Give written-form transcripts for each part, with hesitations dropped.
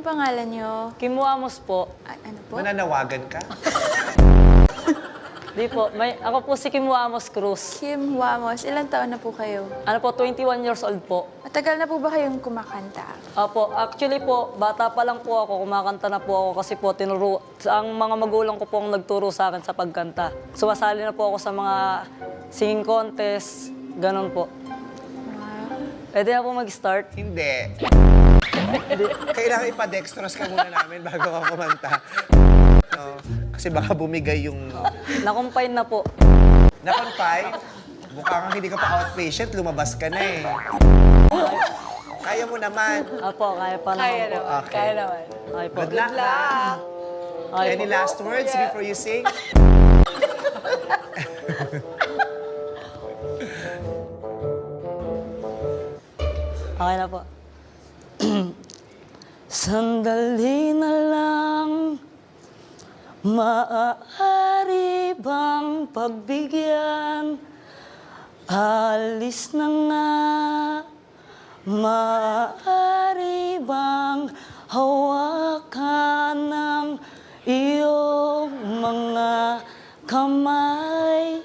pangalan niyo? Kim Wamos po. Ano po? Mananawagan ka? Di po. Ako po si Kim Wamos Cruz. Kim Wamos. Ilang taon na po kayo? Ano po, 21 years old po. Matagal na po ba kayong kumakanta? Opo, actually po, bata pa lang po ako, kumakanta na po ako kasi po ang mga magulang ko po ang nagturo sa akin sa pagkanta. Sumasali na po ako sa mga singing contest, ganun po. Pwede na po mag-start? Hindi. Kailangan ipa-dextrose ka muna namin bago ka kumanta. No, kasi baka bumigay yung... Nakumpine na po. Na-confine? Mukhang hindi ka pa outpatient, lumabas ka na eh. Kaya mo naman. Opo, kaya pa naman po. Okay. Kaya naman. Okay po. Good luck. Okay Any po. last words before you sing? Okay na po. Sandali na lang, maaari bang pagbigyan? Alis na nga, maaari bang hawakan ng iyong mga kamay?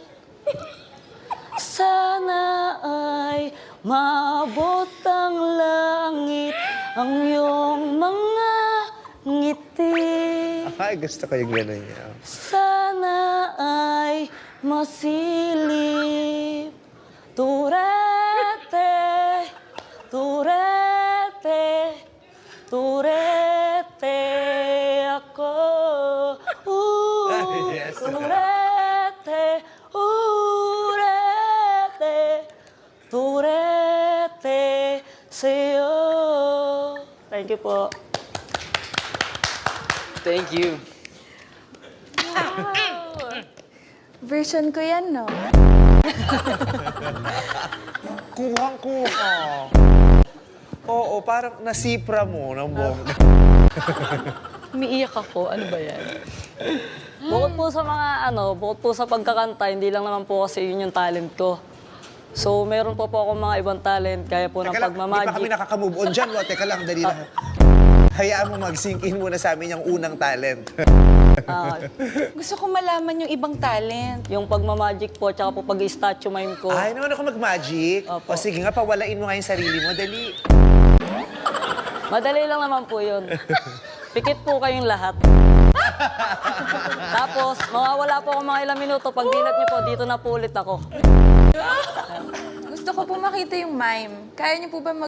Sana ay maabot ang langit ang iyong mga ngiti. Ay, gusto ko yung gano'n niya. Sana ay masilip. Turete, turete, turete ako. Yes. Turete, urete, turete sa'yo. Thank you po. Thank you. Version ko yan, no? Kuhang-kuha. Oo, parang nasipra mo ng bongga. Umiiyak ako. Ano ba yan? Bukod po sa bukod po sa pagkakanta, hindi lang naman po kasi yun yung talent ko. So, meron po akong mga ibang talent, kaya po ng Teka lang, hindi pa kami pagmamagic. nakaka-move on dyan. Teka lang, dali lang. Hayaan mo mag-sink in muna sa amin yung unang talent. Gusto ko malaman yung ibang talent. Yung pagmamagic po, tsaka po pag-statue mime ko. Ay, naman ako mag-magic. Opo. O sige nga, pawalain mo nga yung sarili mo. Dali. Madali lang naman po yun. Pikit po kayong lahat. Tapos, mawawala po ako mga ilang minuto. Pag dilat niyo po, dito na po ulit ako. Gusto ko po makita yung mime. Kaya niyo po ba